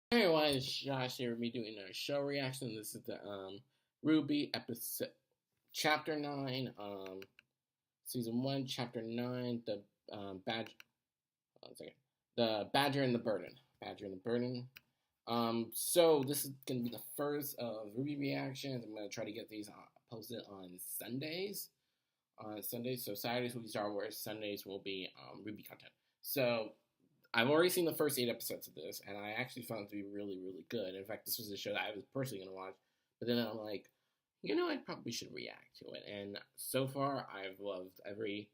Hey everyone, it's Josh here with me doing a show reaction. This is the RWBY episode chapter 9, season 1, chapter 9, the badge hold on a second. The Badger and the Burden. Badger and the Burden. So this is gonna be the first of RWBY reactions. I'm gonna try to get these posted on Sundays. So Saturdays will be Star Wars, Sundays will be RWBY content. So I've already seen the first 8 episodes of this, and I actually found it to be really, really good. In fact, this was a show that I was personally going to watch, but then I'm like, I probably should react to it. And so far, I've loved every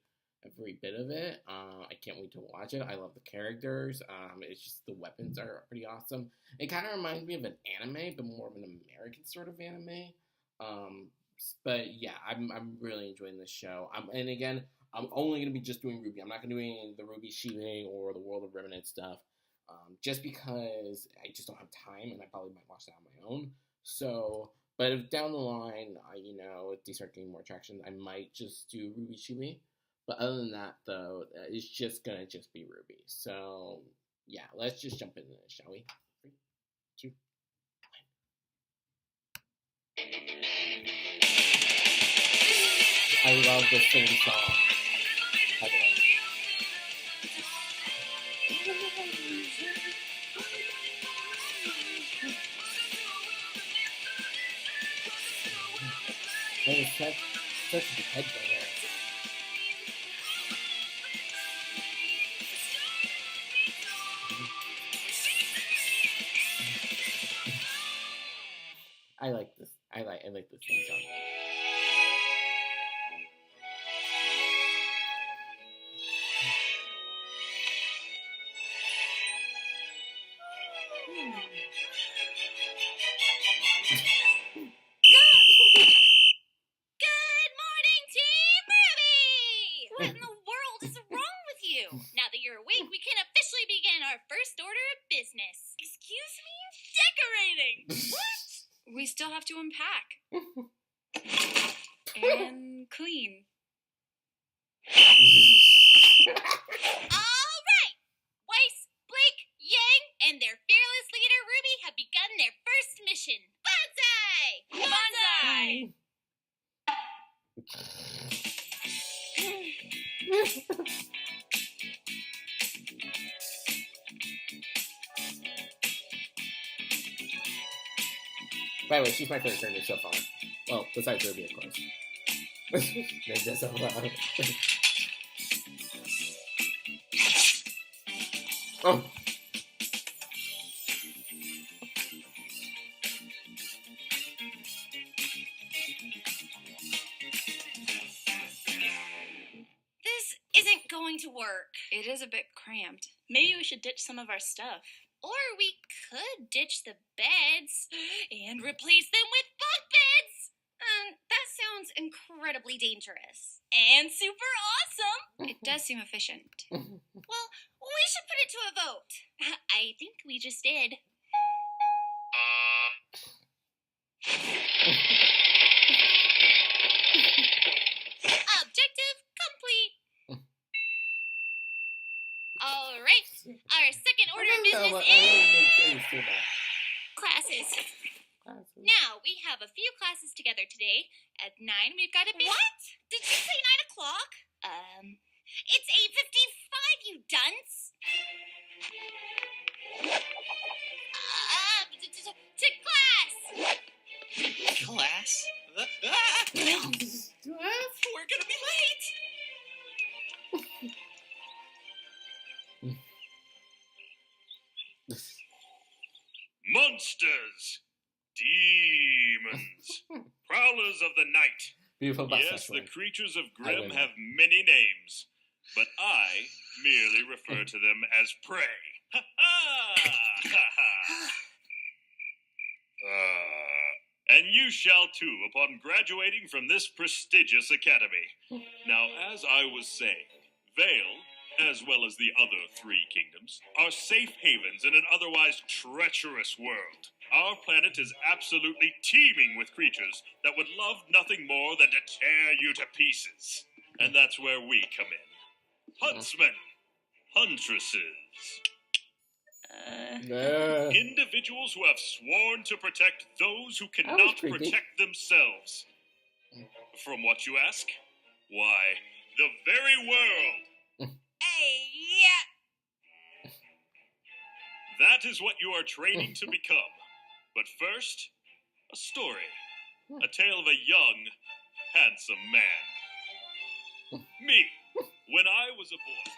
bit of it. I can't wait to watch it. I love the characters. It's just the weapons are pretty awesome. It kind of reminds me of an anime, but more of an American sort of anime. But yeah, I'm really enjoying this show. And again, I'm only going to be just doing RWBY. I'm not going to do any of the RWBY Shebang or the World of Remnant stuff, just because I just don't have time, and I probably might watch that on my own. So, but if down the line, if they start getting more traction, I might just do RWBY Shebang. But other than that, though, it's just going to just be RWBY. So, yeah, let's just jump into this, shall we? 3, 2, 1. I love this theme song. By the way. That is such a headbanger. I like this. I like this theme song. Good morning, Team RWBY! What in the world is wrong with you? Now that you're awake, we can officially begin our first order of business. Excuse me? Decorating! What? We still have to unpack. And clean. All right! Weiss, Blake, Yang, and their fearless leader, RWBY, have begun their first mission. Banzai! Banzai! By the way, she's my favorite character so far. Well, besides RWBY, of course. Made that so loud. Oh! This isn't going to work. It is a bit cramped. Maybe we should ditch some of our stuff. Or we could ditch the beds and replace them with bunk beds. That sounds incredibly dangerous. And super awesome. It does seem efficient. Well, we should put it to a vote. I think we just did. Objective complete. All right. Our second order of business is classes. Now, we have a few classes together today. At 9, we've got a big... What? Did you say 9 o'clock? It's 8:55, you dunce. To class. Class? We're gonna be late! Monsters! Demons! Prowlers of the night! Beautiful Yes, the creatures of Grimm have many names, but I merely refer to them as prey. Ha ha! Ha ha! And you shall too upon graduating from this prestigious academy. Now, as I was saying, Vale, as well as the other 3 kingdoms, are safe havens in an otherwise treacherous world. Our planet is absolutely teeming with creatures that would love nothing more than to tear you to pieces. And that's where we come in. Huntsmen, huntresses. Individuals who have sworn to protect those who cannot protect themselves. From what you ask? Why, the very world. Hey, yeah. That is what you are training to become. But first, a story. A tale of a young, handsome man. Me, when I was a boy.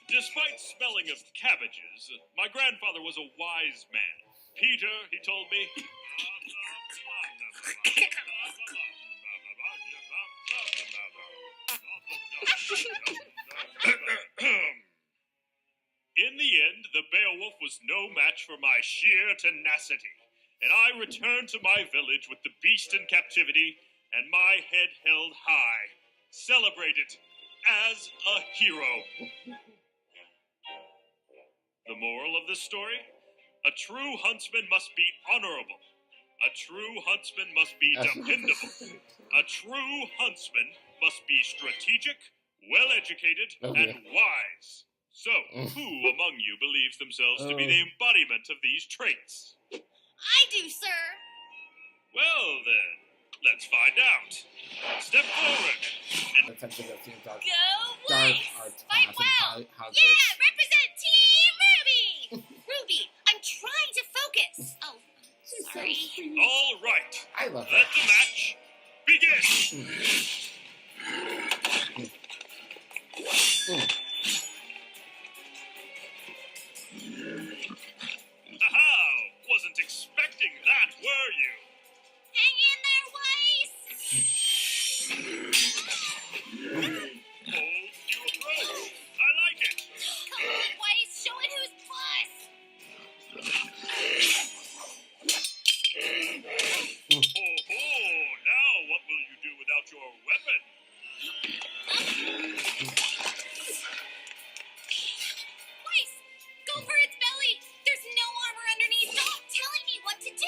Despite smelling of cabbages, my grandfather was a wise man. Peter, he told me. In the end, the Beowulf was no match for my sheer tenacity, and I returned to my village with the beast in captivity and my head held high, celebrated as a hero. The moral of this story? A true huntsman must be honorable. A true huntsman must be dependable. A true huntsman must be strategic, well-educated, and wise. So, who among you believes themselves to be the embodiment of these traits? I do, sir. Well, then, let's find out. Step forward. And Go Weiss! Fight well! Yeah, represent Team RWBY! RWBY, I'm trying to focus. Oh, sorry. All right. I love Let the match begin. Aha! Wasn't expecting that, were you? Hang in there, Weiss! Bold new approach. I like it. Come on, Weiss, show it who's boss! Oh, now what will you do without your weapon? Weiss, go for its belly! There's no armor underneath! Stop telling me what to do!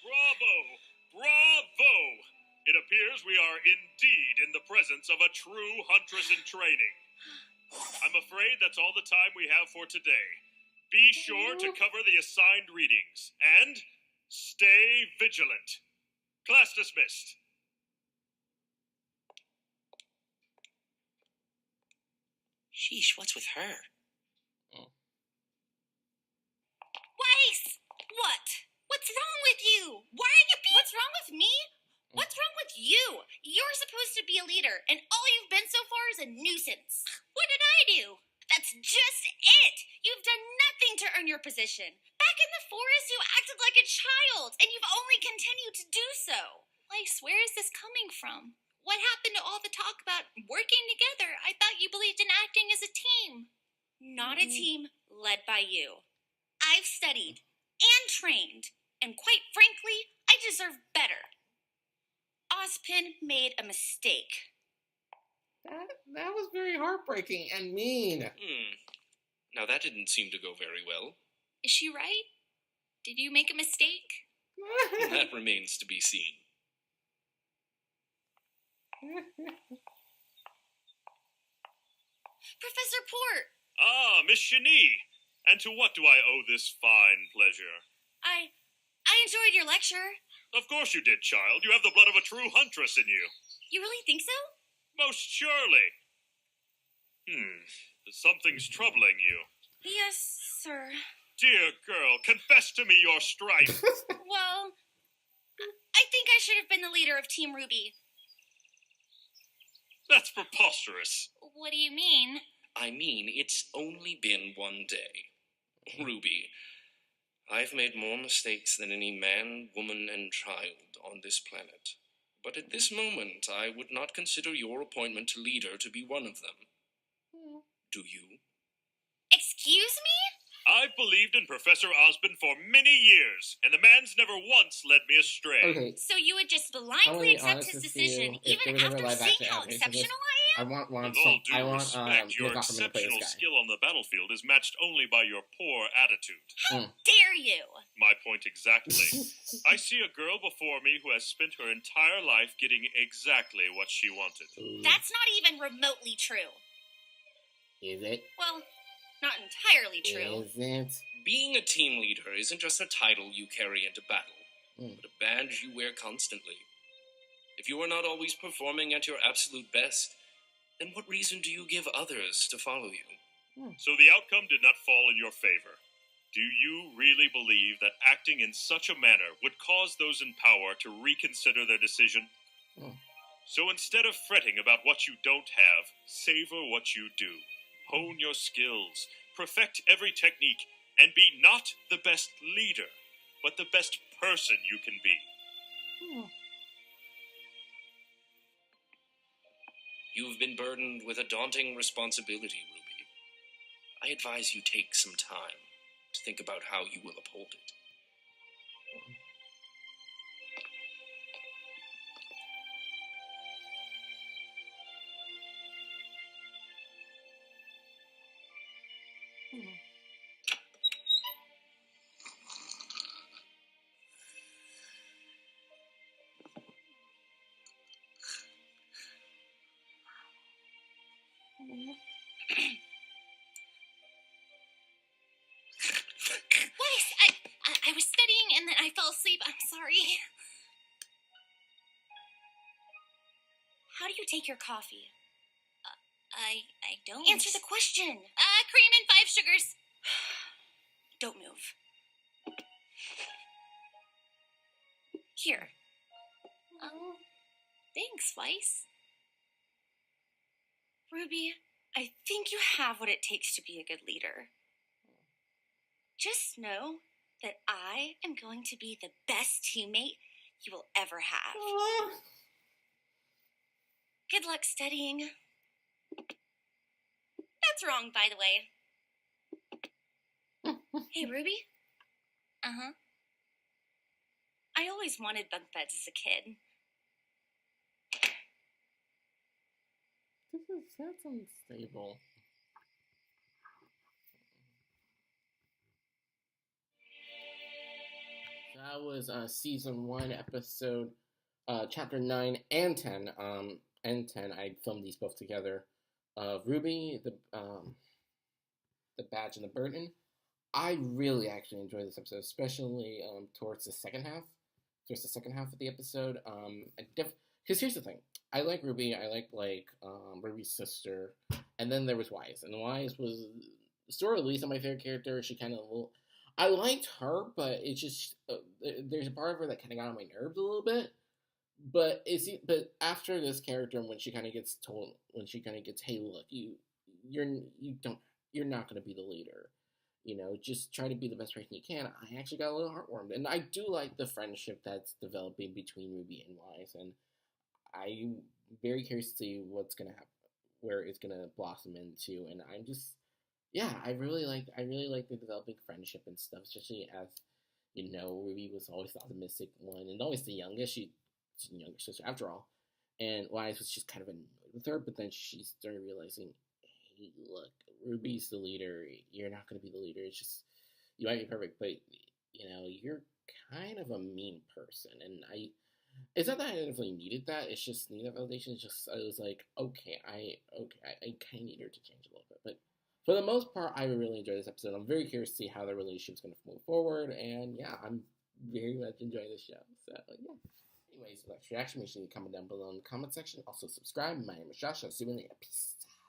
Bravo! Bravo! It appears we are indeed in the presence of a true huntress in training. I'm afraid that's all the time we have for today. Be sure to cover the assigned readings, and stay vigilant. Class dismissed. Sheesh, what's with her? Weiss! What? What's wrong with you? Why are you being... What's wrong with me? What's wrong with you? You're supposed to be a leader, and all you've been so far is a nuisance. What did I do? That's just it. You've done nothing to earn your position. Back in the forest, you acted like a child, and you've only continued to do so. Weiss, where is this coming from? What happened to all the talk about working together? I thought you believed in acting as a team. Not a team led by you. I've studied and trained, and quite frankly, I deserve better. Ozpin made a mistake. That was very heartbreaking and mean. Now that didn't seem to go very well. Is she right? Did you make a mistake? That remains to be seen. Professor Port! Ah, Miss Shani. And to what do I owe this fine pleasure? I enjoyed your lecture. Of course you did, child. You have the blood of a true huntress in you. You really think so? Most surely. Something's troubling you. Yes, sir. Dear girl, confess to me your strife. Well, I think I should have been the leader of Team RWBY. That's preposterous. What do you mean? I mean, it's only been one day. RWBY, I've made more mistakes than any man, woman, and child on this planet. But at this moment, I would not consider your appointment to leader to be one of them. Do you? Excuse me? I've believed in Professor Ozpin for many years, and the man's never once led me astray. Okay. So you would just blindly accept his decision, even after seeing how exceptional I I want With all due respect, your Nick Offerman to play exceptional this guy. skill on the battlefield is matched only by your poor attitude. How dare you? My point exactly. I see a girl before me who has spent her entire life getting exactly what she wanted. That's not even remotely true. Is it? Well, not entirely true. Is it? Being a team leader isn't just a title you carry into battle, but a badge you wear constantly. If you are not always performing at your absolute best, then what reason do you give others to follow you? So the outcome did not fall in your favor. Do you really believe that acting in such a manner would cause those in power to reconsider their decision? So instead of fretting about what you don't have, savor what you do. Hone your skills, perfect every technique, and be not the best leader, but the best person you can be. You've been burdened with a daunting responsibility, Ruby. I advise you take some time to think about how you will uphold it. Weiss, I was studying and then I fell asleep. I'm sorry. How do you take your coffee? I don't. Answer the question. Cream and 5 sugars. Don't move. Here. Thanks, Weiss. Ruby, I think you have what it takes to be a good leader. Just know that I am going to be the best teammate you will ever have. Good luck studying. That's wrong, by the way. Hey, Ruby? Uh-huh. I always wanted bunk beds as a kid. That's unstable. That was season 1, episode chapter 9 and 10. I filmed these both together. RWBY, the badge and the burden. I really actually enjoyed this episode, especially towards the second half. Towards the second half of the episode, because here's the thing: I like RWBY. I like RWBY's sister, and then there was Weiss, and Weiss was sort of Lisa, my favorite character. She kind of I liked her, but it's just there's a part of her that kind of got on my nerves a little bit. But after this character, when she kind of gets told, hey, look, you're not going to be the leader. You know, just try to be the best person you can. I actually got a little heartwarmed, and I do like the friendship that's developing between RWBY and Weiss, and I'm very curious to see what's gonna happen, where it's gonna blossom into, and I'm just, I really like the developing friendship and stuff, especially as you know, RWBY was always the optimistic one and always the youngest. She's the younger sister after all, and Weiss was just kind of annoyed with her, but then she started realizing, hey, look, RWBY's the leader. You're not going to be the leader. It's just, you might be perfect, but, you know, you're kind of a mean person. And it's not that I definitely needed that. It's just needed validation. It's just, I was like, okay, I kind of need her to change a little bit. But for the most part, I really enjoyed this episode. I'm very curious to see how the relationship's going to move forward. And, I'm very much enjoying the show. So, Anyways, reaction, make sure you comment down below in the comment section. Also, subscribe. My name is Josh. I'll see you in the next episode.